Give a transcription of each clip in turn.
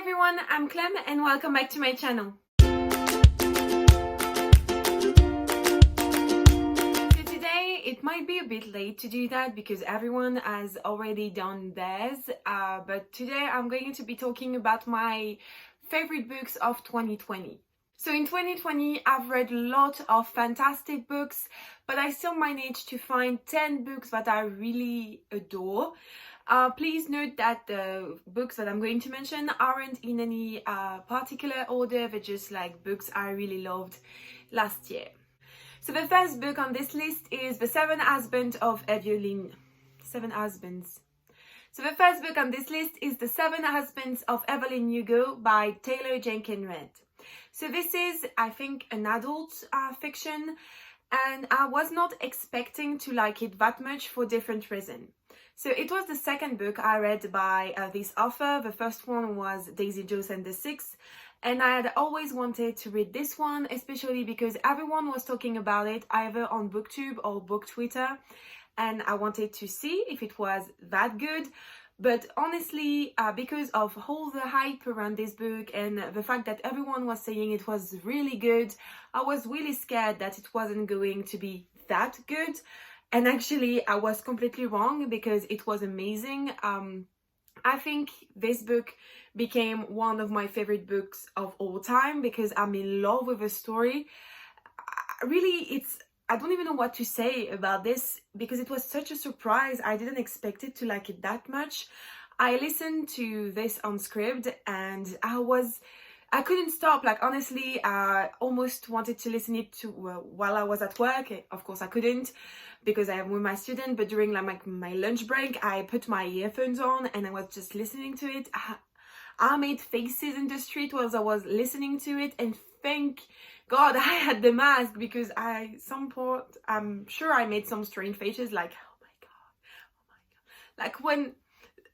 everyone, I'm Clem and welcome back to my channel. So today it might be a bit late to do that because everyone has already done theirs, but today I'm going to be talking about my favorite books of 2020. So in 2020 I've read a lot of fantastic books, but I still managed to find 10 books that I really adore. Please note that the books that I'm going to mention aren't in any particular order, they're just like books I really loved last year. So the first book on this list is The Seven Husbands of Evelyn. Seven Husbands. So the first book on this list is The Seven Husbands of Evelyn Hugo by Taylor Jenkins Reid. So this is, I think, an adult fiction, and I was not expecting to like it that much for different reasons. So it was the second book I read by this author. The first one was Daisy Jones and the Six, and I had always wanted to read this one, especially because everyone was talking about it either on BookTube or Book Twitter, and I wanted to see if it was that good. But honestly, because of all the hype around this book and the fact that everyone was saying it was really good, I was really scared that it wasn't going to be that good. And actually, I was completely wrong because it was amazing. I think this book became one of my favorite books of all time because I'm in love with the story. I don't even know what to say about this because it was such a surprise. I didn't expect it to like it that much. I listened to this on script and I couldn't stop. Like, honestly, I almost wanted to listen it to while I was at work. Of course, I couldn't because I am with my student, but during like my lunch break, I put my earphones on and I was just listening to it. I made faces in the street while I was listening to it, and thank God I had the mask because I'm sure I made some strange faces like, oh my God. Like when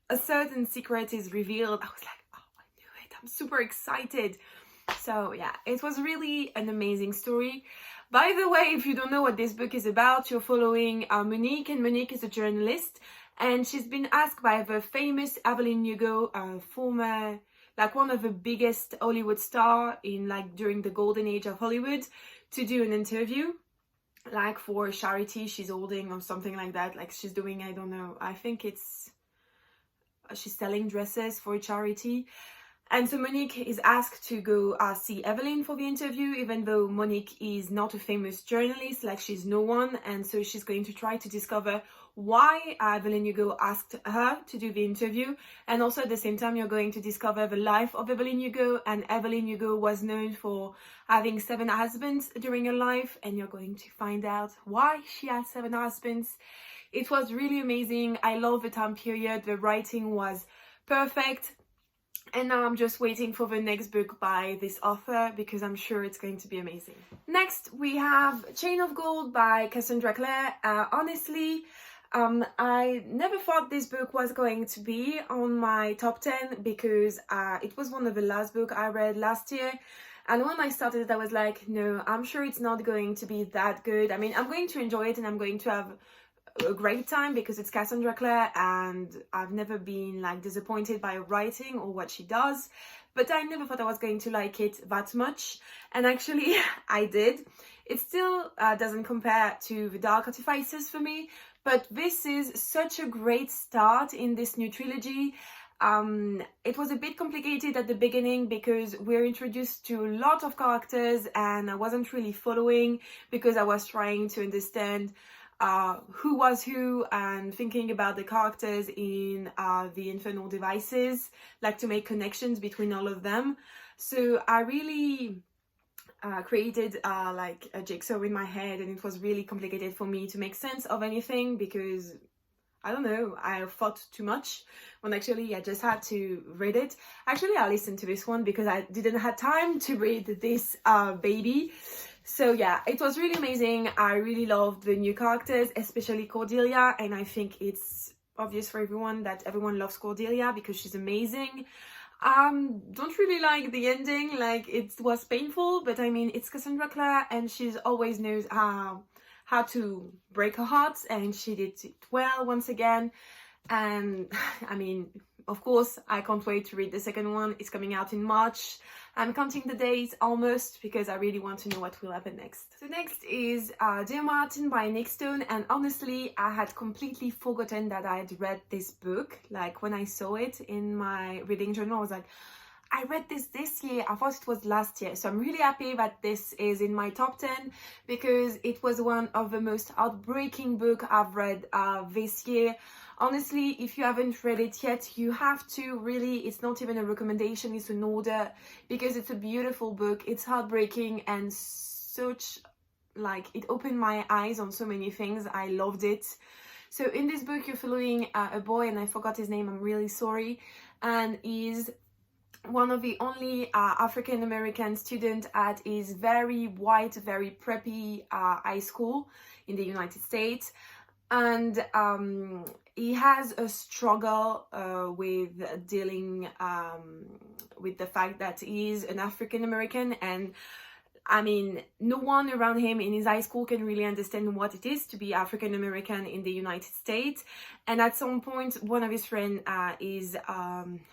a certain secret is revealed, I was like, oh, I knew it. I'm super excited. So yeah, it was really an amazing story. By the way, if you don't know what this book is about, you're following Monique, and Monique is a journalist, and she's been asked by the famous Evelyn Hugo, former, like one of the biggest Hollywood star in like during the golden age of Hollywood, to do an interview, like for a charity she's holding or something like that. Like she's doing, I don't know, I think she's selling dresses for a charity. And so Monique is asked to go see Evelyn for the interview, even though Monique is not a famous journalist, like she's no one. And so she's going to try to discover why Evelyn Hugo asked her to do the interview. And also at the same time, you're going to discover the life of Evelyn Hugo. And Evelyn Hugo was known for having 7 husbands during her life. And you're going to find out why she had 7 husbands. It was really amazing. I love the time period. The writing was perfect. And now I'm just waiting for the next book by this author because I'm sure it's going to be amazing. Next, we have Chain of Gold by Cassandra Clare. Honestly, I never thought this book was going to be on my top 10 because it was one of the last books I read last year. And when I started it, I was like, no, I'm sure it's not going to be that good. I mean, I'm going to enjoy it and I'm going to have a great time because it's Cassandra Clare and I've never been like disappointed by her writing or what she does, but I never thought I was going to like it that much, and actually I did. It still doesn't compare to The Dark Artifices for me, but this is such a great start in this new trilogy. It was a bit complicated at the beginning because we're introduced to a lot of characters and I wasn't really following because I was trying to understand who was who and thinking about the characters in the Infernal Devices, like to make connections between all of them. So I really created like a jigsaw in my head, and it was really complicated for me to make sense of anything because I don't know, I thought too much when actually I just had to read it. Actually, I listened to this one because I didn't have time to read this baby. So yeah, it was really amazing. I really loved the new characters, especially Cordelia, and I think it's obvious for everyone that everyone loves Cordelia because she's amazing. Don't really like the ending, like it was painful, but I mean, it's Cassandra Clare and she's always knows how to break her heart, and she did it well once again. And I mean, of course, I can't wait to read the second one. It's coming out in March. I'm counting the days almost because I really want to know what will happen next. So next is Dear Martin by Nick Stone, and honestly I had completely forgotten that I had read this book. Like when I saw it in my reading journal, I was like, I read this year. I thought it was last year. So I'm really happy that this is in my top 10 because it was one of the most heartbreaking books I've read this year. Honestly, if you haven't read it yet, you have to. Really, it's not even a recommendation, it's an order, because it's a beautiful book. It's heartbreaking and such, like, it opened my eyes on so many things. I loved it. So in this book, you're following a boy, and I forgot his name, I'm really sorry, and he's one of the only African-American students at his very white, very preppy high school in the United States. And he has a struggle with dealing with the fact that he is an African-American, and I mean, no one around him in his high school can really understand what it is to be African-American in the United States. And at some point, one of his friends is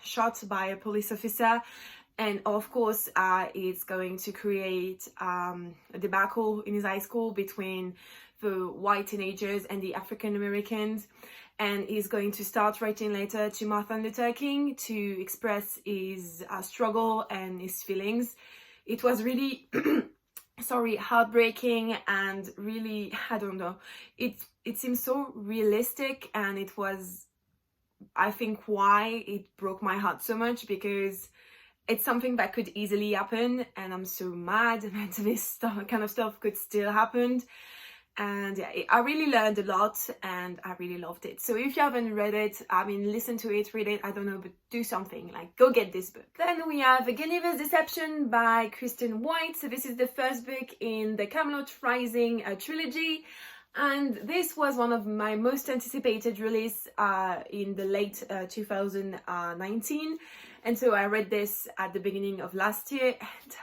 shot by a police officer. And of course, it's going to create a debacle in his high school between the white teenagers and the African Americans. And he's going to start writing letter to Martin Luther King to express his struggle and his feelings. It was really, sorry, heartbreaking, and really, I don't know, it seems so realistic, and it was, I think, why it broke my heart so much, because it's something that could easily happen, and I'm so mad that this kind of stuff could still happen. And yeah, I really learned a lot, and I really loved it. So if you haven't read it, I mean, listen to it, read it, I don't know, but do something, like go get this book. Then we have Geneva Deception by Kristen White. So this is the first book in the Camelot Rising trilogy. And this was one of my most anticipated release in the late 2019. And so I read this at the beginning of last year, and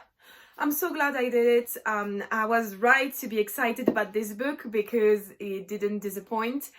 I'm so glad I did it. I was right to be excited about this book because it didn't disappoint.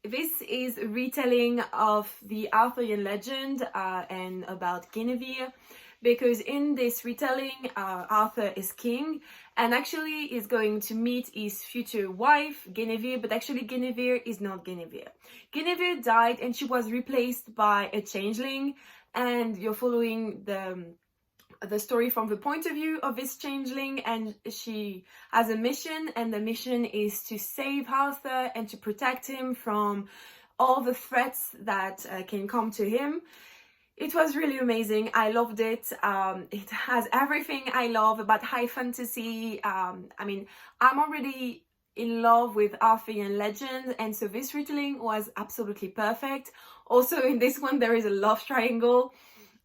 This is a retelling of the Arthurian legend and about Guinevere, because in this retelling, Arthur is king and actually is going to meet his future wife, Guinevere, but actually Guinevere is not Guinevere. Guinevere died and she was replaced by a changeling, and you're following the story from the point of view of this changeling, and she has a mission, and the mission is to save Arthur and to protect him from all the threats that can come to him. It was really amazing. I loved it. It has everything I love about high fantasy. I mean, I'm already in love with Arthurian legend, and so this retelling was absolutely perfect. Also in this one there is a love triangle.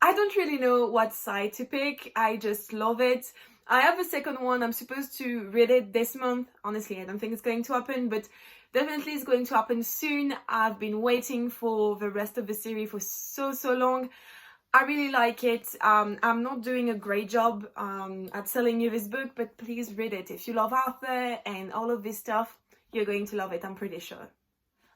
I don't really know what side to pick. I just love it. I have a second one. I'm supposed to read it this month. Honestly, I don't think it's going to happen, but definitely it's going to happen soon. I've been waiting for the rest of the series for so long. I really like it. I'm not doing a great job at selling you this book, but please read it. If you love Arthur and all of this stuff, you're going to love it, I'm pretty sure.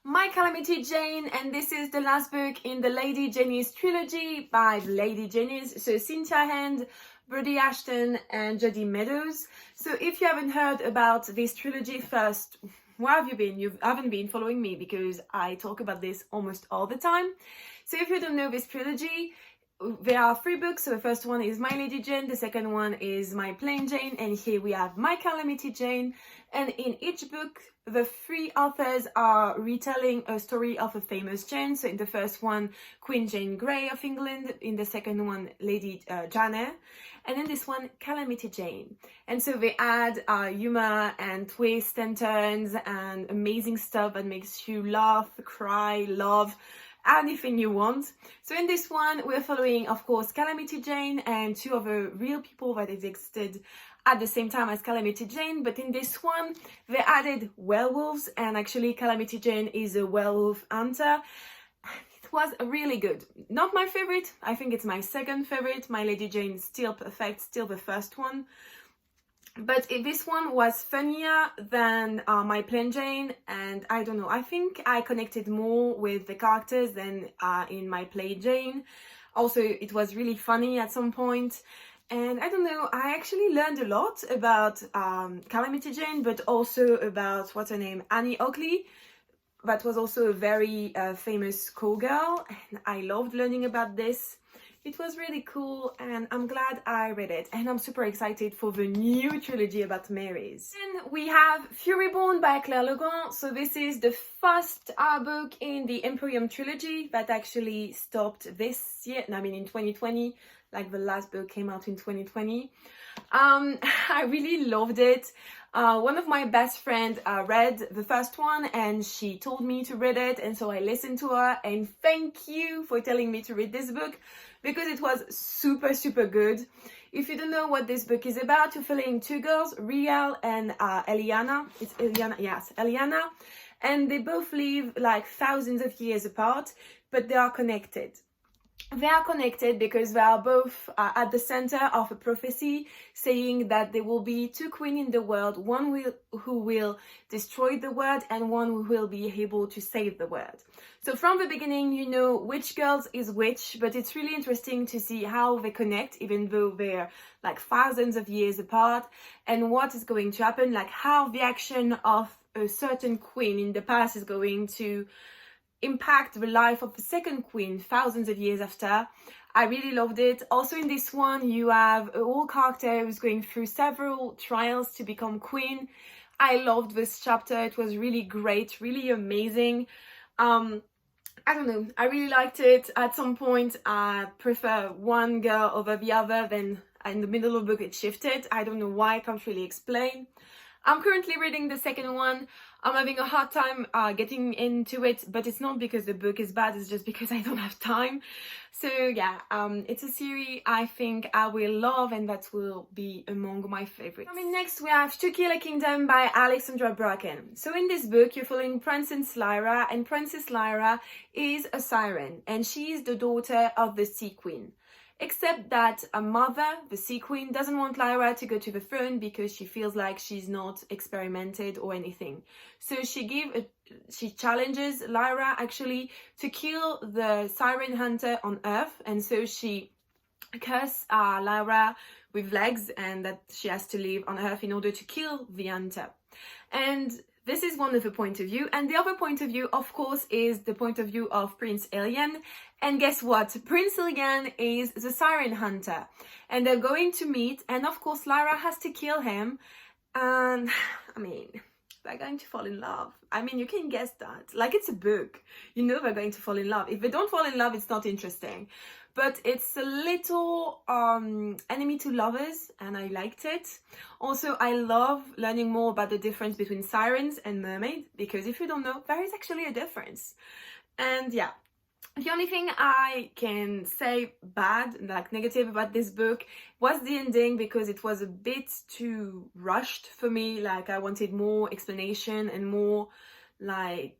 My Calamity Jane, and this is the last book in the Lady Janice trilogy by Lady Janice. So Cynthia Hand, Brodie Ashton and Jodie Meadows. So if you haven't heard about this trilogy, first, where have you been? You haven't been following me because I talk about this almost all the time. So if you don't know this trilogy, there are 3 books. So the first one is My Lady Jane, the second one is My Plain Jane, and here we have My Calamity Jane. And in each book, the 3 authors are retelling a story of a famous Jane. So in the first one, Queen Jane Grey of England. In the second one, Lady Jane. And in this one, Calamity Jane. And so they add humor and twists and turns and amazing stuff that makes you laugh, cry, love, anything you want. So in this one, we're following, of course, Calamity Jane and 2 other real people that existed at the same time as Calamity Jane, but in this one they added werewolves, and actually Calamity Jane is a werewolf hunter. It was really good. Not my favorite, I think it's my second favorite. My Lady Jane is still perfect, still the first one. But this one was funnier than my Plain Jane, and I don't know, I think I connected more with the characters than in my Plain Jane. Also, it was really funny at some point, and I don't know, I actually learned a lot about Calamity Jane, but also about, what's her name, Annie Oakley. That was also a very famous cowgirl, and I loved learning about this. It was really cool, and I'm glad I read it, and I'm super excited for the new trilogy about Marys. And we have Furyborn by Claire Legrand. So this is the first book in the Emporium trilogy that actually stopped this year, I mean in 2020, like the last book came out in 2020. I really loved it. One of my best friends read the first one, and she told me to read it, and so I listened to her, and thank you for telling me to read this book, because it was super good. If you don't know what this book is about, you're following two girls, Riel and Eliana. It's Eliana, yes, Eliana. And they both live like thousands of years apart, but they are connected. They are connected because they are both at the center of a prophecy saying that there will be two queens in the world, one who will destroy the world and one who will be able to save the world. So from the beginning, you know which girls is which, but it's really interesting to see how they connect, even though they're like thousands of years apart, and what is going to happen, like how the action of a certain queen in the past is going to impact the life of the second queen thousands of years after. I really loved it. Also in this one, you have a whole character who's going through several trials to become queen. I loved this chapter. It was really great, really amazing. I don't know, I really liked it. At some point, I prefer one girl over the other, then in the middle of the book it shifted. I don't know why, I can't really explain. I'm currently reading the second one. I'm having a hard time getting into it, but it's not because the book is bad, it's just because I don't have time. So yeah, it's a series I think I will love, and that will be among my favorites. Coming next, we have To Kill a Kingdom by Alexandra Bracken. So in this book, you're following Princess Lyra, and Princess Lyra is a siren, and she is the daughter of the Sea Queen. Except that a mother, the Sea Queen, doesn't want Lyra to go to the throne because she feels like she's not experimented or anything. So she challenges Lyra actually to kill the siren hunter on Earth, and so she curses Lyra with legs, and that she has to live on Earth in order to kill the hunter. And this is one of the point of view, and the other point of view, of course, is the point of view of Prince Elian. And guess what? Prince Elian is the siren hunter, and they're going to meet, and of course Lyra has to kill him, and I mean, they're going to fall in love. I mean, you can guess that. Like, it's a book. You know they're going to fall in love. If they don't fall in love, it's not interesting. But it's a little enemy to lovers, and I liked it. Also, I love learning more about the difference between sirens and mermaids, because if you don't know, there is actually a difference. And yeah, the only thing I can say bad, like negative about this book, was the ending, because it was a bit too rushed for me. Like, I wanted more explanation and more, like,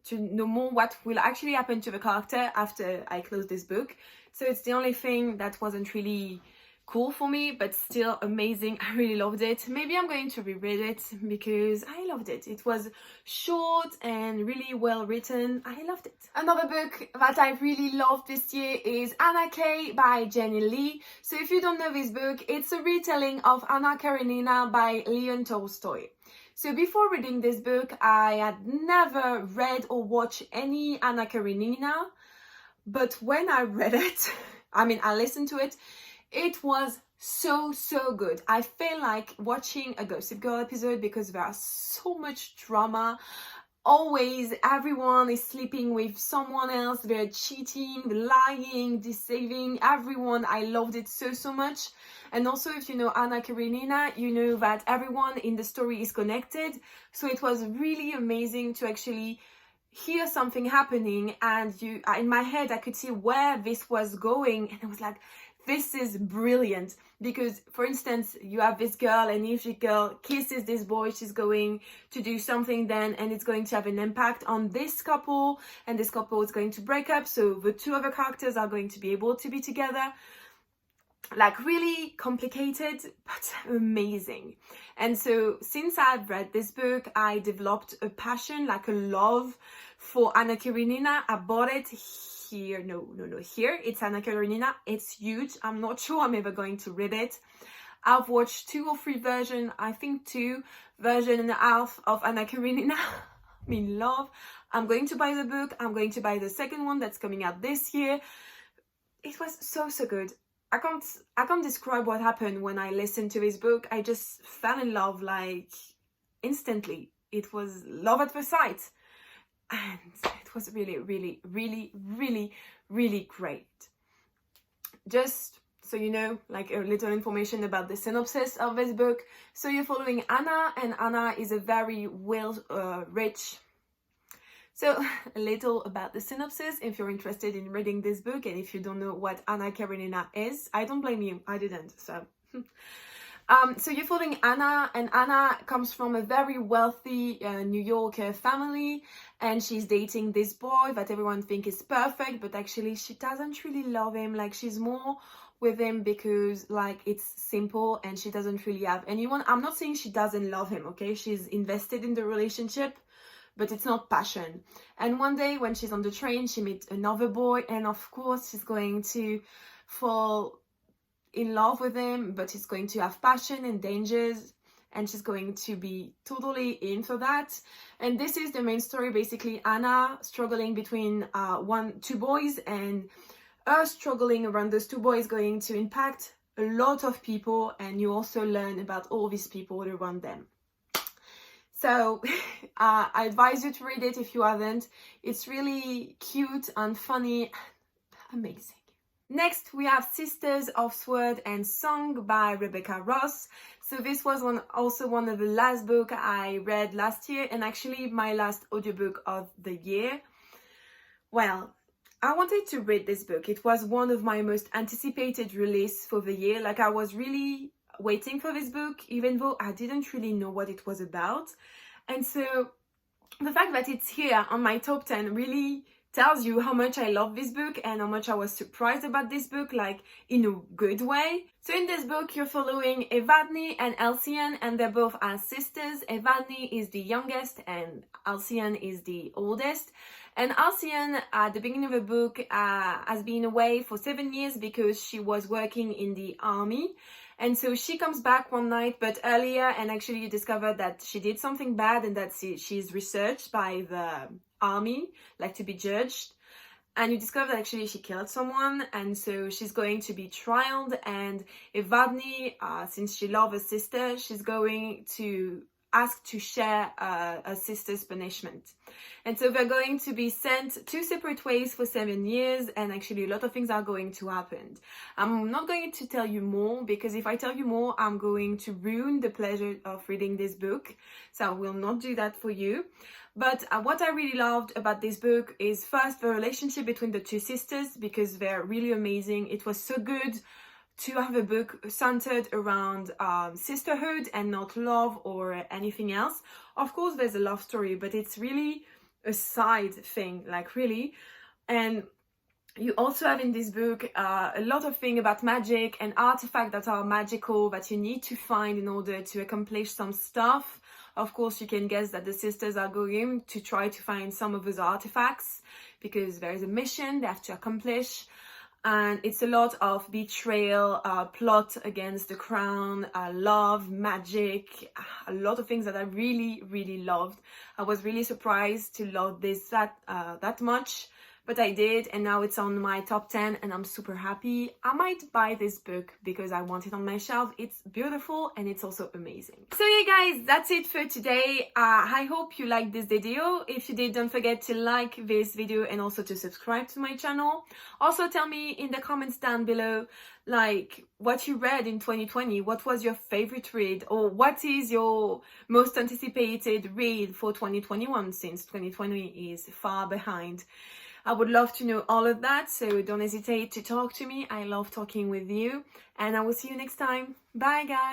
to know more what will actually happen to the character after I close this book. So it's the only thing that wasn't really cool for me, but still amazing. I really loved it. Maybe I'm going to reread it because I loved it. It was short and really well written. I loved it. Another book that I really loved this year is Anna K by Jenny Lee. So if you don't know this book, it's a retelling of Anna Karenina by Leon Tolstoy. So before reading this book, I had never read or watched any Anna Karenina. But when I read it, I mean, I listened to it, it was so good. I feel like watching a Gossip Girl episode because there's so much drama. Always, everyone is sleeping with someone else. They're cheating, lying, deceiving everyone. I loved it so much. And also, if you know Anna Karenina, you know that everyone in the story is connected. So it was really amazing to actually hear something happening, and in my head I could see where this was going, and I was like, this is brilliant. Because for instance, you have this girl, and if the girl kisses this boy, she's going to do something then, and it's going to have an impact on this couple, and this couple is going to break up, so the two other characters are going to be able to be together. like really complicated but amazing. And so since I've read this book, I developed a passion, like a love for Anna Karenina. I bought it here, here it's Anna Karenina. It's huge. I'm not sure I'm ever going to read it. I've watched 2 or 3 versions, I think 2 versions and a half of Anna Karenina. I'm in love. I'm going to buy the book. I'm going to buy the second one that's coming out this year. It was so good. I can't describe what happened when I listened to this book. I just fell in love like instantly. It was love at first sight. And it was really great. Just so you know, like a little information about the synopsis of this book. So you're following Anna, and Anna is a very rich. So a little about the synopsis if you're interested in reading this book, and if you don't know what Anna Karenina is, I don't blame you, I didn't, so. So you're following Anna, and Anna comes from a very wealthy New York family, and she's dating this boy that everyone thinks is perfect, but actually she doesn't really love him. Like, she's more with him because like it's simple and she doesn't really have anyone. I'm not saying she doesn't love him, okay? She's invested in the relationship, but it's not passion. And one day when she's on the train, she meets another boy, and of course she's going to fall in love with him, but he's going to have passion and dangers, and she's going to be totally in for that. And this is the main story, basically Anna struggling between 2 boys, and her struggling around those 2 boys going to impact a lot of people, and you also learn about all these people around them. So I advise you to read it if you haven't. It's really cute and funny, amazing. Next, we have Sisters of Sword and Song by Rebecca Ross. So this was also one of the last books I read last year, and actually my last audiobook of the year. Well, I wanted to read this book. It was one of my most anticipated release for the year. Like, I was really waiting for this book, even though I didn't really know what it was about. And so the fact that it's here on my top 10 really tells you how much I love this book and how much I was surprised about this book, like in a good way. So in this book, you're following Evadne and Alcian, and they're both as sisters. Evadne is the youngest and Alcian is the oldest. And Alcian, at the beginning of the book, has been away for 7 years because she was working in the army. And so she comes back one night, but earlier, and actually you discover that she did something bad and that she's researched by the army, like to be judged. And you discover that actually she killed someone, and so she's going to be trialed. And Evadne, since she loves her sister, she's going to ask to share a sister's punishment. And so they're going to be sent 2 separate ways for 7 years, and actually a lot of things are going to happen. I'm not going to tell you more, because if I tell you more, I'm going to ruin the pleasure of reading this book. So I will not do that for you. But what I really loved about this book is first the relationship between the 2 sisters, because they're really amazing. It was so good to have a book centered around sisterhood and not love or anything else. Of course, there's a love story, but it's really a side thing, like really. And you also have in this book a lot of things about magic and artifacts that are magical that you need to find in order to accomplish some stuff. Of course, you can guess that the sisters are going to try to find some of those artifacts because there is a mission they have to accomplish. And it's a lot of betrayal, plot against the crown, love, magic, a lot of things that I really loved. I was really surprised to love this that much, but I did, and now it's on my top 10 and I'm super happy. I might buy this book because I want it on my shelf. It's beautiful and it's also amazing. So yeah guys, that's it for today. I hope you liked this video. If you did, don't forget to like this video and also to subscribe to my channel. Also tell me in the comments down below like what you read in 2020, what was your favorite read, or what is your most anticipated read for 2021, since 2020 is far behind. I would love to know all of that, so don't hesitate to talk to me. I love talking with you, and I will see you next time. Bye guys!